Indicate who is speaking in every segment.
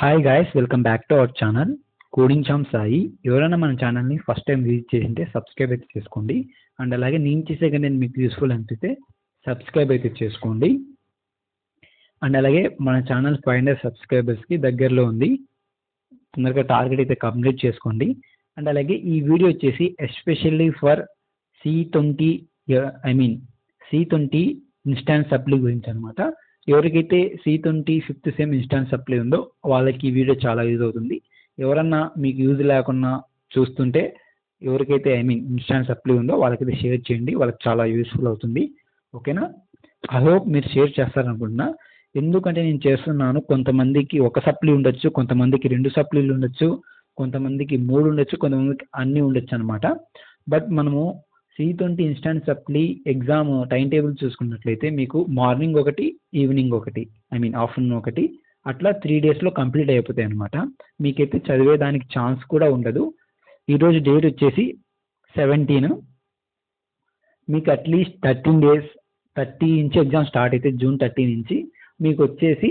Speaker 1: Hi guys, welcome back to our channel coding చామ్ సాయి. ఎవరైనా మన ఛానల్ని ఫస్ట్ టైం విజిట్ చేసింటే సబ్స్క్రైబ్ అయితే చేసుకోండి. అండ్ అలాగే నేను చేసే కంటెంట్ మీకు యూస్ఫుల్ అనిపిస్తే సబ్స్క్రైబ్ అయితే చేసుకోండి. అండ్ అలాగే మన ఛానల్ 500 సబ్స్క్రైబర్స్కి దగ్గరలో ఉంది. తొందరగా టార్గెట్ అయితే కంప్లీట్ చేసుకోండి. అండ్ అలాగే ఈ వీడియో వచ్చేసి especially for C20 C20 instance supply గురించి అనమాట. ఎవరికైతే C20 5th sem instance supply ఉందో వాళ్ళకి ఈ వీడియో చాలా యూజ్ అవుతుంది. ఎవరన్నా మీకు యూజ్ లేకుండా చూస్తుంటే ఎవరికైతే ఇన్స్టాన్స్ సప్లీ ఉందో వాళ్ళకైతే షేర్ చేయండి, వాళ్ళకి చాలా యూస్ఫుల్ అవుతుంది. ఓకేనా? ఐ హోప్ మీరు షేర్ చేస్తారనుకుంటున్నా. ఎందుకంటే నేను చేస్తున్నాను, కొంతమందికి ఒక సప్లీ ఉండొచ్చు, కొంతమందికి 2 సప్లీలు ఉండొచ్చు, కొంతమందికి 3 ఉండొచ్చు, కొంతమందికి అన్నీ ఉండొచ్చు అనమాట. బట్ మనము C20 instance supply exam time table చూసుకున్నట్లయితే మీకు మార్నింగ్ ఒకటి, ఈవినింగ్ ఒకటి, ఆఫ్టర్నూన్ ఒకటి, అట్లా 3 డేస్లో కంప్లీట్ అయిపోతాయి అనమాట. మీకైతే చదివేదానికి ఛాన్స్ కూడా ఉండదు. ఈరోజు డేట్ వచ్చేసి 17. మీకు అట్లీస్ట్ 13 డేస్, 30 నుంచి ఎగ్జామ్ స్టార్ట్ అయితే జూన్ 30 నుంచి మీకు వచ్చేసి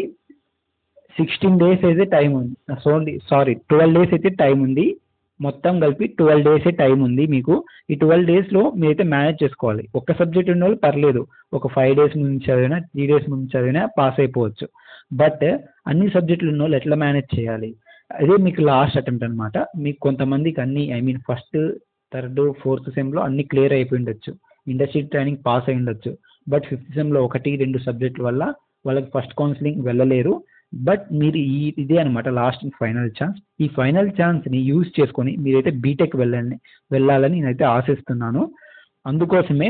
Speaker 1: 16 డేస్ అయితే టైం ఉంది. 12 డేస్ అయితే టైం ఉంది. మొత్తం కలిపి 12 డేసే టైం ఉంది మీకు. ఈ 12 డేస్లో మీరైతే మేనేజ్ చేసుకోవాలి. ఒక్క సబ్జెక్ట్ ఉన్న వాళ్ళు పర్లేదు, ఒక 5 డేస్ ముందు చదివినా 3 డేస్ ముందు చదివినా పాస్ అయిపోవచ్చు. బట్ అన్ని సబ్జెక్టులు ఉన్న వాళ్ళు ఎట్లా మేనేజ్ చేయాలి, అదే మీకు లాస్ట్ అటెంప్ట్ అనమాట. మీకు కొంతమందికి అన్ని ఫస్ట్, థర్డ్, 4th సెమ్లో అన్ని క్లియర్ అయిపోయి ఉండొచ్చు, ఇండస్ట్రీ ట్రైనింగ్ పాస్ అయి ఉండొచ్చు. బట్ 5th సెమ్లో 1-2 సబ్జెక్టుల వల్ల వాళ్ళకి ఫస్ట్ కౌన్సిలింగ్ వెళ్ళలేరు. బట్ మీరు ఇదే అనమాట లాస్ట్ ఫైనల్ ఛాన్స్. ఈ ఫైనల్ ఛాన్స్ని యూజ్ చేసుకొని మీరైతే బీటెక్ వెళ్ళాలని నేనైతే ఆశిస్తున్నాను. అందుకోసమే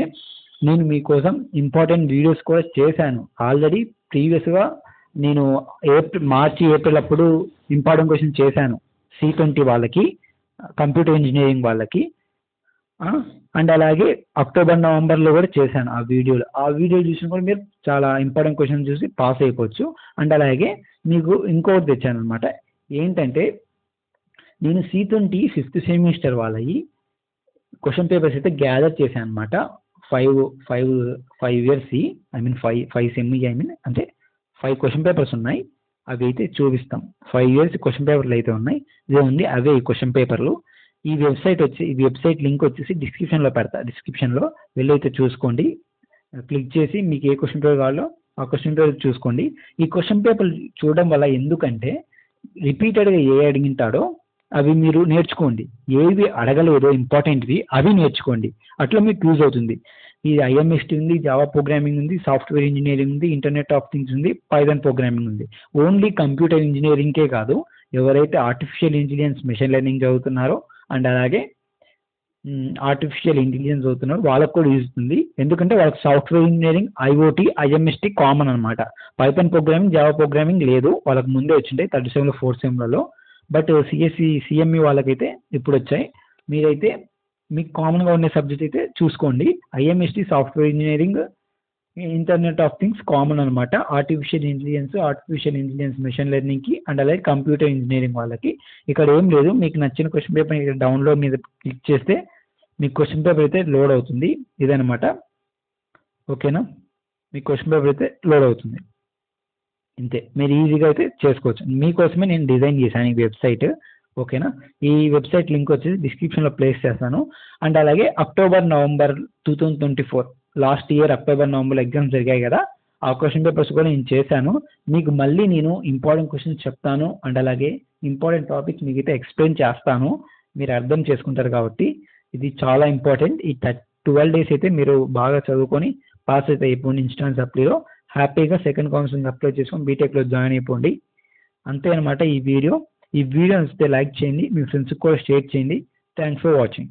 Speaker 1: నేను మీకోసం ఇంపార్టెంట్ వీడియోస్ కూడా చేశాను ఆల్రెడీ. ప్రీవియస్గా నేను మార్చి ఏప్రిల్ అప్పుడు ఇంపార్టెంట్ క్వశ్చన్ చేశాను C20 వాళ్ళకి, కంప్యూటర్ ఇంజనీరింగ్ వాళ్ళకి. అండ్ అలాగే అక్టోబర్ నవంబర్లో కూడా చేశాను ఆ వీడియోలు చూసిన కూడా మీరు చాలా ఇంపార్టెంట్ క్వశ్చన్ చూసి పాస్ అయిపోవచ్చు. అండ్ అలాగే మీకు ఇంకోటి తెచ్చాను అనమాట. ఏంటంటే నేను C20 5th సెమిస్టర్ వాళ్ళవి క్వశ్చన్ పేపర్స్ అయితే గ్యాదర్ చేశాను అనమాట. 5 ఇయర్స్ ఫైవ్ సెమ్ అంటే 5 క్వశ్చన్ పేపర్స్ ఉన్నాయి. అవి అయితే చూపిస్తాం. 5 ఇయర్స్ క్వశ్చన్ పేపర్లు అయితే ఉన్నాయి. ఇదే ఉంది, అవే ఈ క్వశ్చన్ పేపర్లు. ఈ వెబ్సైట్ లింక్ వచ్చేసి డిస్క్రిప్షన్లో పెడతా. డిస్క్రిప్షన్లో వెళ్ళి అయితే చూసుకోండి. క్లిక్ చేసి మీకు ఏ క్వశ్చన్ పేపర్ కావాలో ఆ క్వశ్చన్ పేపర్ చూసుకోండి. ఈ క్వశ్చన్ పేపర్ చూడడం వల్ల ఎందుకంటే రిపీటెడ్గా ఏ అడిగింటాడో అవి మీరు నేర్చుకోండి, ఏవి అడగలేదో ఇంపార్టెంట్వి అవి నేర్చుకోండి. అట్లా మీకు యూజ్ అవుతుంది. ఇది IMST ఉంది, జావా ప్రోగ్రామింగ్ ఉంది, సాఫ్ట్వేర్ ఇంజనీరింగ్ ఉంది, ఇంటర్నెట్ ఆఫ్ థింగ్స్ ఉంది, పైథాన్ ప్రోగ్రామింగ్ ఉంది. ఓన్లీ కంప్యూటర్ ఇంజనీరింగ్కే కాదు, ఎవరైతే ఆర్టిఫిషియల్ ఇంటెలిజెన్స్, మెషిన్ లెర్నింగ్ చదువుతున్నారో అండ్ అలాగే ఆర్టిఫిషియల్ ఇంటెలిజెన్స్ చదువుతున్నారు వాళ్ళకు కూడా యూజ్ అవుతుంది. ఎందుకంటే వాళ్ళకి software engineering, IoT, IMST common అనమాట. పైథాన్ ప్రోగ్రామింగ్, జావా ప్రోగ్రామింగ్ లేదు, వాళ్ళకి ముందే వచ్చింటాయి 3rd సెమ్లో 4th సెమ్లలో. బట్ CME వాళ్ళకైతే ఇప్పుడు వచ్చాయి. మీరైతే మీకు కామన్గా ఉండే సబ్జెక్ట్ అయితే చూసుకోండి. IMST, software engineering, internet of things common అనమాట. ఆర్టిఫిషియల్ ఇంటెలిజెన్స్ మెషిన్ లెర్నింగ్కి అండ్ అలాగే కంప్యూటర్ ఇంజనీరింగ్ వాళ్ళకి. ఇక్కడ ఏం లేదు, మీకు నచ్చిన క్వశ్చన్ పేపర్ ఇక్కడ డౌన్లోడ్ మీద క్లిక్ చేస్తే మీకు క్వశ్చన్ పేపర్ అయితే లోడ్ అవుతుంది. ఇదనమాట. ఓకేనా? మీ క్వశ్చన్ పేపర్ అయితే లోడ్ అవుతుంది. ఇంతే, మీరు ఈజీగా అయితే చేసుకోవచ్చు. మీకోసమే నేను డిజైన్ చేశాను ఈ వెబ్సైట్. ఓకేనా? ఈ వెబ్సైట్ లింక్ వచ్చేసి డిస్క్రిప్షన్లో ప్లేస్ చేస్తాను. అండ్ అలాగే October November 2024 last year October November exams జరిగాయి కదా, ఆ క్వశ్చన్ పేపర్స్ కూడా నేను చేశాను. మీకు మళ్ళీ నేను ఇంపార్టెంట్ క్వశ్చన్స్ చెప్తాను అండ్ అలాగే ఇంపార్టెంట్ టాపిక్స్ మీకు అయితే ఎక్స్ప్లెయిన్ చేస్తాను. మీరు అర్థం చేసుకుంటారు కాబట్టి ఇది చాలా ఇంపార్టెంట్. ఈ 12 డేస్ అయితే మీరు బాగా చదువుకొని పాస్ అయితే అయిపోండి. ఇన్స్టాన్స్ సప్లీలో హ్యాపీగా సెకండ్ కౌన్సిలింగ్ అప్లై చేసుకొని బీటెక్లో జాయిన్ అయిపోండి. అంతే అనమాట ఈ వీడియో నచ్చితే లైక్ చేయండి, మీ ఫ్రెండ్స్కి కూడా షేర్ చేయండి. Thanks for watching.